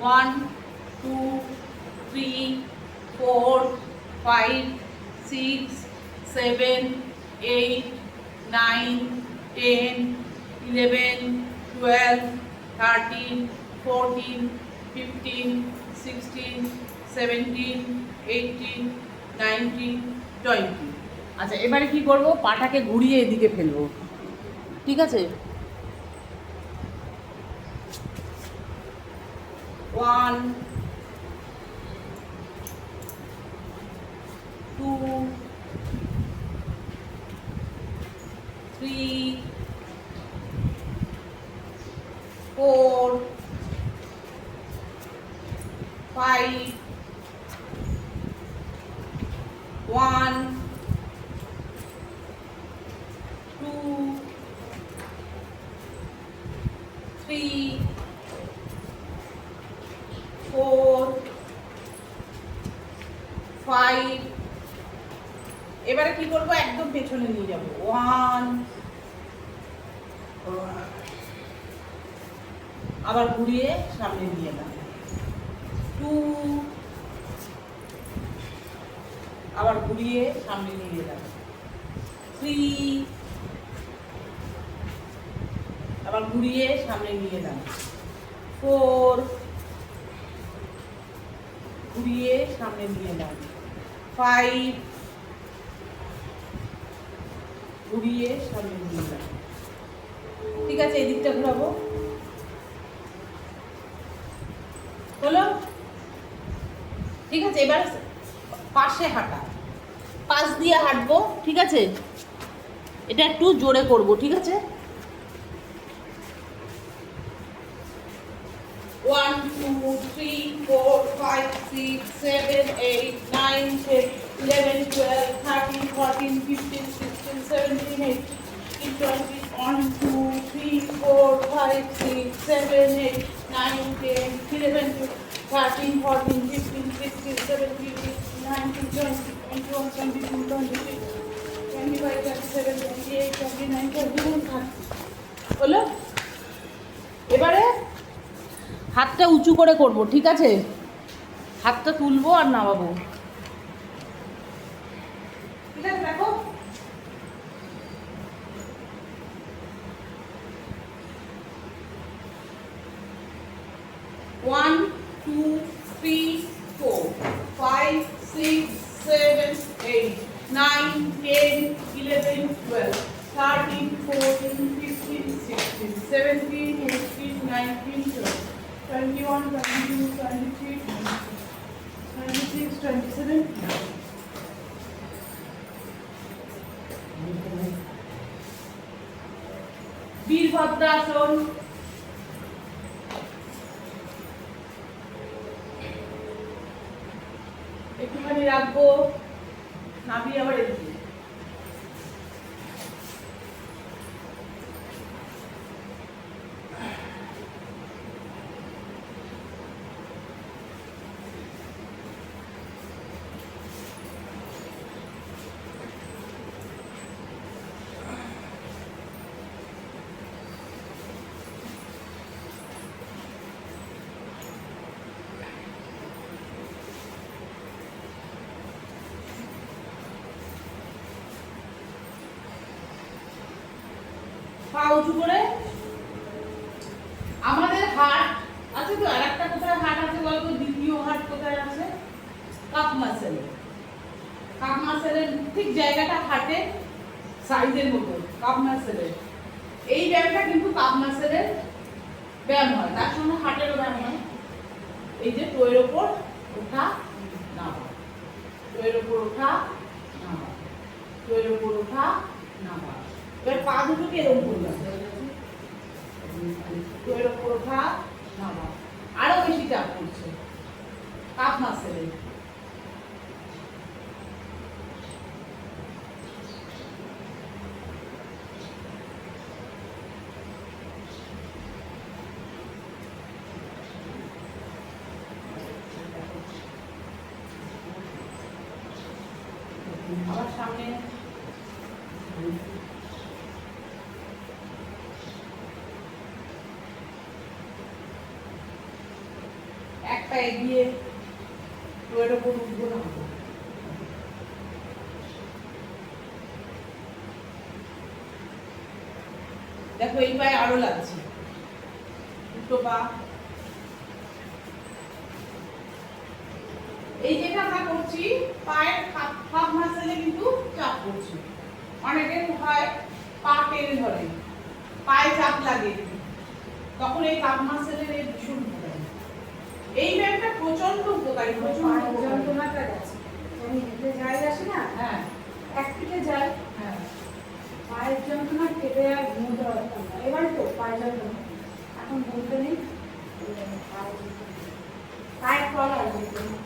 1 2 3 4 5 6 7 8 9 10 11 12 13 14 15 16 17 18 19 20। আচ্ছা, এবারে কি করব, পাটাকে ঘুরিয়ে এদিকে ফেলবো, ঠিক আছে? 1 2 3 4 5 1 2 3 4 5। এবারে কি করব, একদম পেছনে নিয়ে যাব। 1 আবার ঘুরিয়ে সামনে নিয়ে এলাম। 2 আবার ঘুরিয়ে সামনে নিয়ে এলাম। 3 আবার ঘুরিয়ে সামনে নিয়ে এলাম। 4 ঘুরিয়ে সামনে নিয়ে এলাম। 5 ঘুরিয়ে সামনে নিয়ে এলাম। ঠিক আছে, এই দিকটা ঘুরাবো, হলো? ঠিক আছে, এবার পাশে হাঁটা, পাশ দিয়ে হাঁটবো, ঠিক আছে? এটা একটু জোরে করব, ঠিক আছে? 1 2 3 4 5 6 7 8 9 10 11 12 13 14 15 16 17 18 20 1 2 3 4 5 6 7 8 9 10 11 13 14 15 16 17 18 19 20 21 22 23 25 27 28 29 30। হলো? এবারে হাতটা উঁচু করে করব, ঠিক আছে? হাতটা তুলবো আর নামাবো, ঠিক আছে? দেখো, 1 2 3 4 5 6 7 8 9 10 11 12 13 14 15 16 17 18 19 20 21 22 23 26 27। বীরভদ্রাসন। একটুখানি রাখবো, নামিয়ে আবার এদিকে। পা উঁচু করে। আমাদের হার্ট আছে তো, আর একটা কোথায় হার্ট আছে বলতো? দ্বিতীয় হার্ট কোথায় আছে? Calf muscle. কাপ মাসেলের ঠিক জায়গাটা হার্টের সাইজের মতো, কাপ মাসেলের। এই ব্যায়ামটা কিন্তু কাপ মাসেলের ব্যায়াম হয়, তার সঙ্গে হার্টেরও ব্যায়াম হয়। এই যে টোয়ের ওপর ওঠা নামা, টোয়ের ওপর ওঠা নামা, টোয়ের ওপর ওঠা নামা। এবার পা দুটোকে এরকম করলাম, টোয়ের ওপর ওঠা নামা। আরো বেশি চাপ করছে কাপ মাসেলে। আবার সামনে, পা এগিয়ে ওর উপর উঠবো না। দেখো এই পায়ে আরো লাগছে, দুটো পা। এই যেটা আমরা করছি পায়ের হাফ মাসেলে কিন্তু চাপ পড়ছে। অনেকের হয় পা টেনে ধরে, পায়ে চাপ লাগে, তখন এই কাপ মাসেলের এই ভীষণ উপকারী। এই ব্যায়ামটা প্রচন্ড উপকারী। যন্ত্রণাটা গেছে, আমি হেঁটে যাই আসে না, হ্যাঁ এক পিঠে যাই, হ্যাঁ পায়ের যন্ত্রণা কেটে আর ঘুমোতে পারতাম না। এবার তো পায়ের যন্ত্রণা এখন বলতে নেই, পায়ের তল আর বলতে নেই।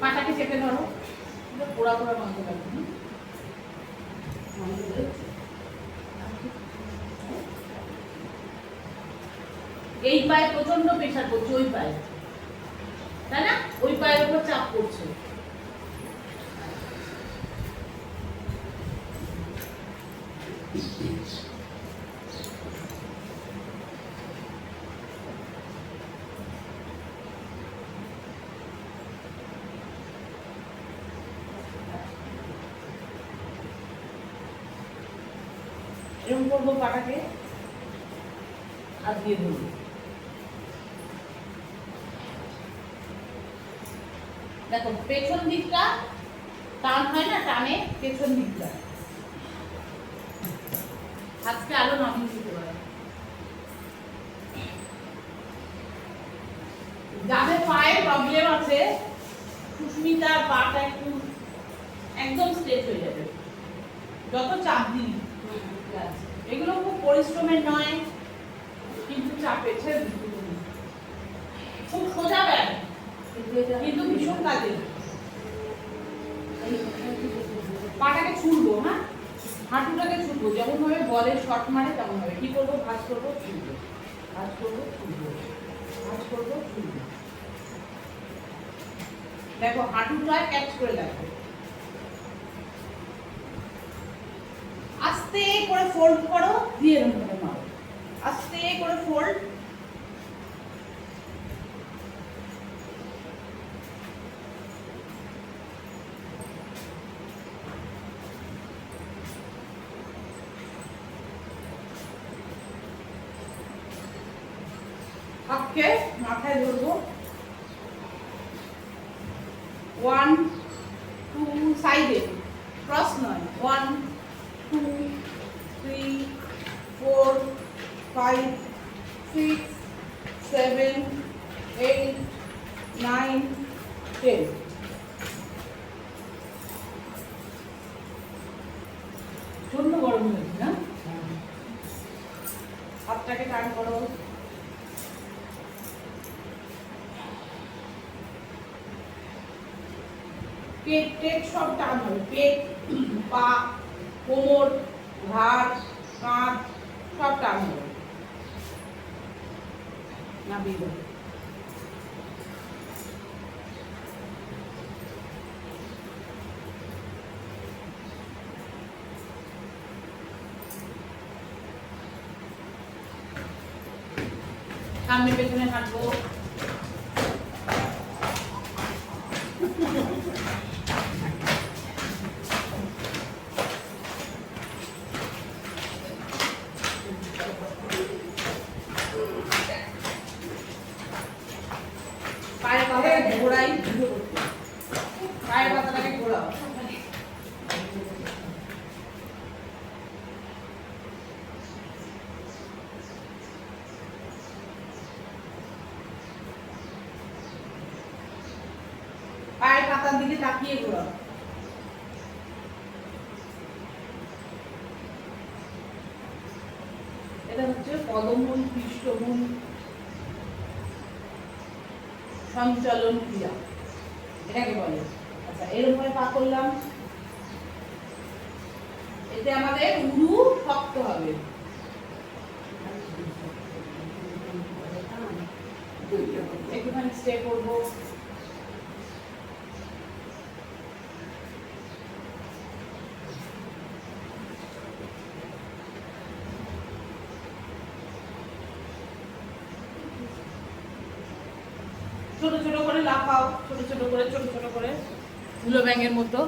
পাটাকে চেপে ধরো, পোড়া পোড়া বন্ধ লাগবে। এই পায়ে প্রচন্ড প্রেশার পড়ছে, ওই পায়ে, তাই না? ওই পায়ের উপর চাপ পড়ছে। এরকম করবো, পাটাকে আর দিয়ে ধরবো। দেখো পেছন দিকটা টান হয় না, টানে পেছন দিকটা। হাতকে আরো নামিয়ে দিতে পারে। যাদের পায়ে প্রবলেম আছে, সুস্মিতার পাটা একটু একদম স্ট্রেট হয়ে যাবে যত চাপ দিই। এগুলো খুব পরিশ্রমের নয়, কিন্তু চাপের খুব সোজা ব্যায়াম, কিন্তু ভীষণ কাজের। পাটাকে ছুড়বো, হ্যাঁ, হাঁটুটাকে ছুড়বো, যেমন ভাবে বলের শট মারে তেমন ভাবে। কি করবো? ভাঁজ করবো, ছুড়বো, ভাঁজ করবো, ছুড়বো, ভাঁজ করবো, ছুড়বো। দেখো হাঁটুটা ক্যাচ করে দেখো, আস্তে করে ফোল্ড করো, দিয়ে এরকম করে মারো, আস্তে করে ফোল্ড। হাতকে মাথায় ধরবো, 1 2 সাইডে, ক্রস নয়, 1 2 3 4 5 6 7 8 9 10। প্রচন্ড গরম হয়েছে না? হাতটাকে টান করো, পেট টেট সব টান হবে, পেট, পা, কোমর, ঘাড়, কাঁধ সব টান হবে। না বিলো সামনে পেছনে হাঁটবো। পায়ের পাতাটাকে ঘোরাই, পায়ের পাতাটাকে ঘোরাও। পায়ের পাতার দিকে তাকিয়ে ঘোরাও। এটা হচ্ছে পদমূল পৃষ্ঠমূল সঞ্চালন ক্রিয়া, এটাকে বলে। আচ্ছা, এরকম পা করলাম, এতে আমাদের উরু শক্ত হবে। একটুখানি স্টে করবো। ছোট ছোট করে লাফাও, ছোট ছোট করে, ছোট ছোট করে, ধুলো ব্যাঙের মতো।